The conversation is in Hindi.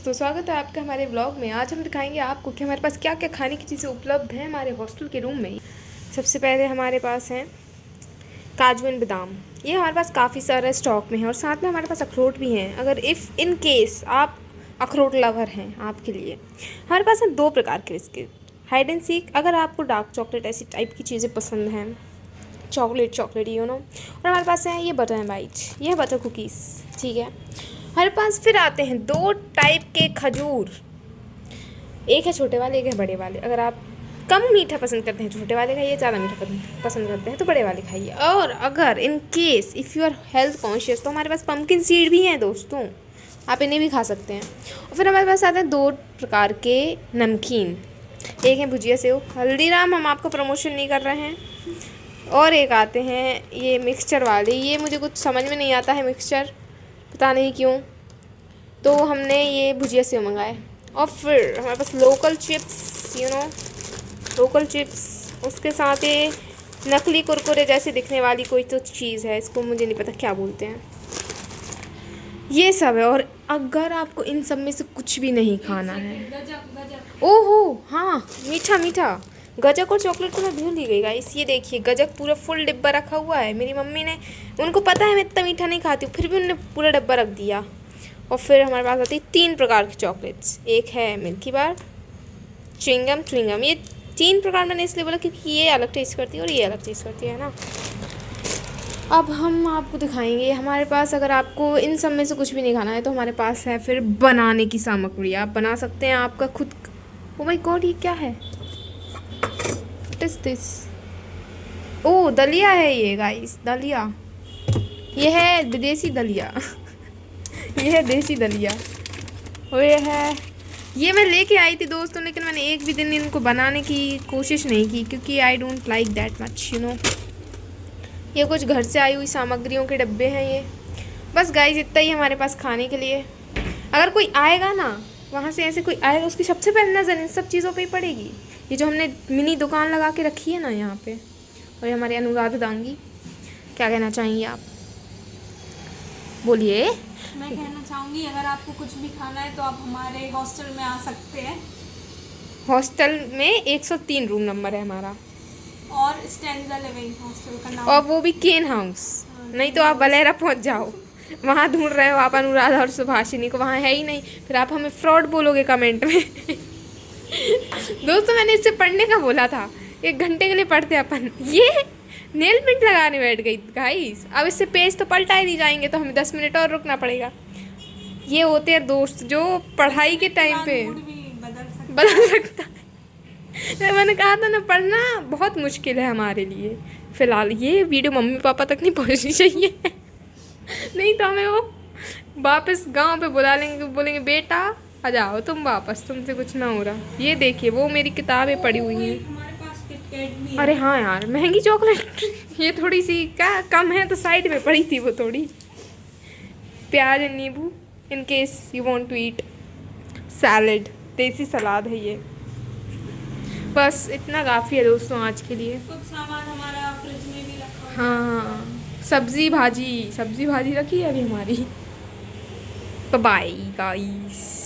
दोस्तों, स्वागत है आपका हमारे व्लॉग में। आज हम दिखाएंगे आपको कि हमारे पास क्या क्या खाने की चीज़ें उपलब्ध हैं हमारे हॉस्टल के रूम में। सबसे पहले हमारे पास हैं काजू एंड बादाम। ये हमारे पास काफ़ी सारा स्टॉक में है और साथ में हमारे पास अखरोट भी हैं। अगर इफ़ इन केस आप अखरोट लवर हैं, आपके लिए हमारे पास हैं 2 प्रकार के बिस्किट, हाइड एंड सीक। अगर आपको डार्क चॉकलेट ऐसी टाइप की चीज़ें पसंद हैं, चॉकलेट यू नो। और हमारे पास है ये बटर एंड बाइट, ये है बटर कुकीज़, ठीक है। हमारे पास फिर आते हैं 2 टाइप के खजूर, एक है छोटे वाले, एक है बड़े वाले। अगर आप कम मीठा पसंद करते हैं छोटे वाले खाइए, ज़्यादा मीठा पसंद करते हैं तो बड़े वाले खाइए। और अगर in case if you are health conscious तो हमारे पास पम्पकिन सीड भी हैं दोस्तों, आप इन्हें भी खा सकते हैं। और फिर हमारे पास आते हैं 2 प्रकार के नमकीन, एक है भुजिया सेव, हल्दीराम हम आपको प्रमोशन नहीं कर रहे हैं। और एक आते हैं ये मिक्सचर वाले, ये मुझे कुछ समझ में नहीं आता है मिक्सचर, पता नहीं क्यों, तो हमने ये भुजिया सेव मंगाए। और फिर हमारे पास local chips, you know local chips, उसके साथ ये नकली कुरकुरे जैसे दिखने वाली कोई तो चीज़ है, इसको मुझे नहीं पता क्या बोलते हैं, ये सब है। और अगर आपको इन सब में से कुछ भी नहीं खाना है, ओहो हाँ, मीठा मीठा गजक और चॉकलेट तो मैं भूल ही गई गाइस। ये देखिए गजक पूरा फुल डिब्बा रखा हुआ है। मेरी मम्मी ने, उनको पता है मैं इतना मीठा नहीं खाती हूँ, फिर भी उन्होंने पूरा डब्बा रख दिया। और फिर हमारे पास आती है 3 प्रकार की चॉकलेट्स, एक है मिल्की बार, च्युइंगम। ये 3 प्रकार मैंने इसलिए बोला क्योंकि ये अलग टेस्ट करती है और ये अलग टेस्ट करती है ना। अब हम आपको दिखाएंगे हमारे पास, अगर आपको इन सब में से कुछ भी नहीं खाना है तो हमारे पास है फिर बनाने की सामग्री, आप बना सकते हैं आपका खुद। ओ माय गॉड, ये क्या है, इज दिस? ओ दलिया है ये गाइस, दलिया, ये है देसी दलिया ये है देसी दलिया। और ये मैं लेके आई थी दोस्तों, लेकिन मैंने एक भी दिन इनको बनाने की कोशिश नहीं की क्योंकि I don't like that much, you know. ये कुछ घर से आई हुई सामग्रियों के डब्बे हैं ये। बस गाइस इतना ही हमारे पास खाने के लिए। अगर कोई आएगा ना, वहाँ से ऐसे कोई आएगा, उसकी सबसे पहले नज़र इन सब चीज़ों पे ही पड़ेगी। ये जो हमने मिनी दुकान लगा के रखी है ना यहाँ पे, और ये हमारे अनुराध दांगी, क्या कहना चाहेंगे आप, बोलिए। मैं कहना चाहूँगी अगर आपको कुछ भी खाना है तो आप हमारे हॉस्टल में आ सकते हैं। हॉस्टल में 103 रूम नंबर है हमारा, और स्टैंजा लिविंग हॉस्टल का नाम, और वो भी केन हाउस। नहीं तो आप बलेरा पहुँच जाओ, वहाँ ढूंढ रहे हो आप अनुराधा और सुभाषिनी को, वहाँ है ही नहीं, फिर आप हमें फ्रॉड बोलोगे कमेंट में दोस्तों मैंने इससे पढ़ने का बोला था, 1 घंटे के लिए पढ़ते अपन। ये नेल पेंट लगाने बैठ गई गाइस। अब इससे पेज तो पलटा ही नहीं जाएंगे, तो हमें 10 मिनट और रुकना पड़ेगा। ये होते हैं दोस्त जो पढ़ाई के टाइम पे बदल सकता है। मैंने कहा था ना, पढ़ना बहुत मुश्किल है हमारे लिए। फ़िलहाल ये वीडियो मम्मी पापा तक नहीं पहुंचनी चाहिए नहीं तो हमें वो वापस गांव पे बुला लेंगे, बोलेंगे बेटा आ जाओ तुम वापस, तुमसे कुछ ना हो रहा। ये देखिए वो मेरी किताबें पड़ी हुई हैं। अरे हाँ यार, महंगी चॉकलेट ये थोड़ी सी क्या कम है तो साइड में पड़ी थी वो थोड़ी। प्याज एंड नींबू in case you want to eat salad, देसी सलाद है ये। बस इतना काफ़ी है दोस्तों आज के लिए। कुछ सामान हमारा फ्रिज में भी रखा हाँ, सब्जी भाजी रखी है अभी हमारी। Bye guys.